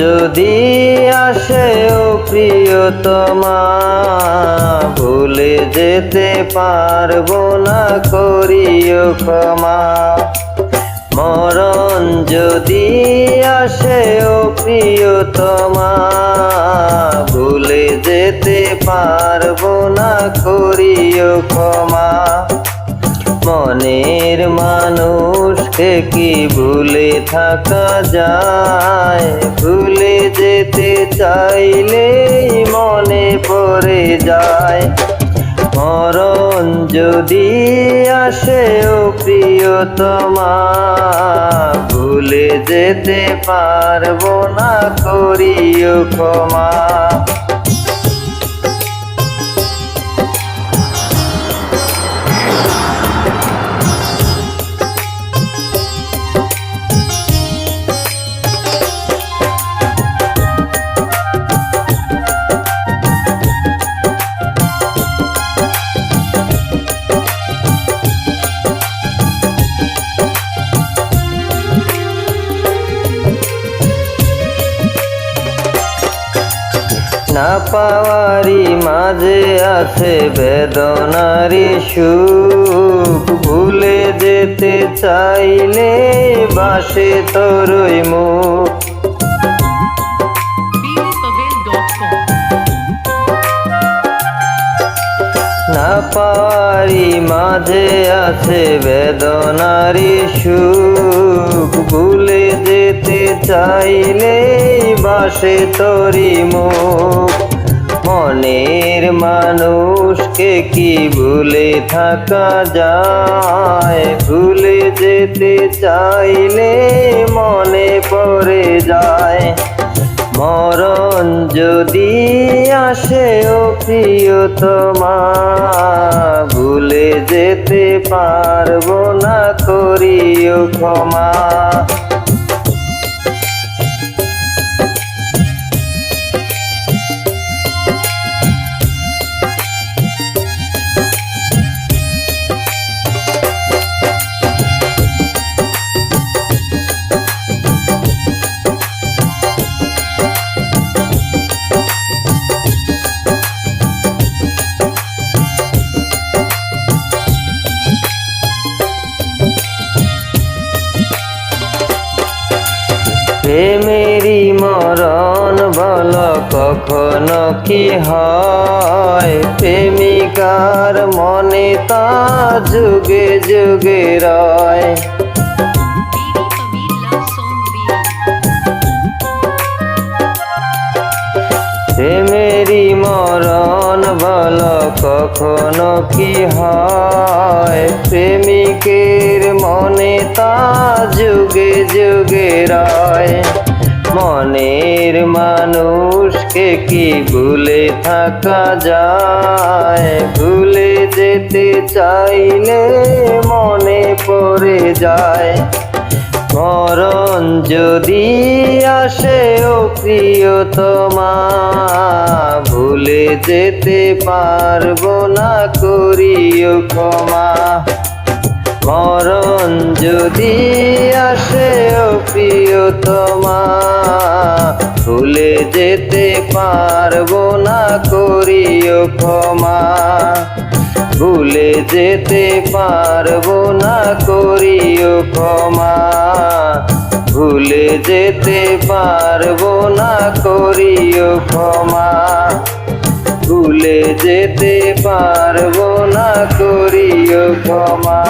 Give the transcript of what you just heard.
যদি আসে ও প্রিয়তমা, ভুলে যেতে পারবো না, করিও ক্ষমা। মরণ যদি আসে ও প্রিয়তমা, ভুলে যেতে পারবো না, করিও ক্ষমা। মনের মানুষকে কি ভুলে থাকা যায়? ভুলে যেতে চাইলেই মনে পড়ে যায়। মরণ যদি আসে ও প্রিয়তমা, ভুলে যেতে পারবো না, করিও ক্ষমা। না পাওয়ারি মাঝে আছে বেদনারি সুখ, ভুলে যেতে চাইলে বাসে তোরই মুখ। না পাওয়ারি মাঝে আছে বেদনারি সুখ, ভুলে যেতে চাইলে বাসে তোরি মুখ। মনের মানুষকে কি ভুলে থাকা যায়? ভুলে যেতে চাইলে মনে পড়ে যায়। মরণ যদি আসে ও প্রিয়তমা, ভুলে যেতে পারবো না, করিও ক্ষমা। প্রেমেরই মরণ বল কখনো কি হয়? প্রেমিকার মনে তা যুগে যুগে রয়। প্রেমেরই মরণ বল কখনো কি হয়? প্রেমিকের মনে তা যুগে যুগে রয়। মনের মানুষকে কি ভুলে থাকা যায়? ভুলে যেতে চাইলে মনে পড়ে যায়। মরণ যদি আসে ও প্রিয়তমা, ভুলে যেতে পারবো না, করিও ক্ষমা। মরণ যদি আসে ও প্রিয়তমা, ভুলে যেতে পারবো না, করিও ক্ষমা। ভুলে যেতে পারবো না, করিও ক্ষমা। ভুলে যেতে পারবো না, করিও ক্ষমা। ভুলে যেতে পারবো না, করিও ক্ষমা।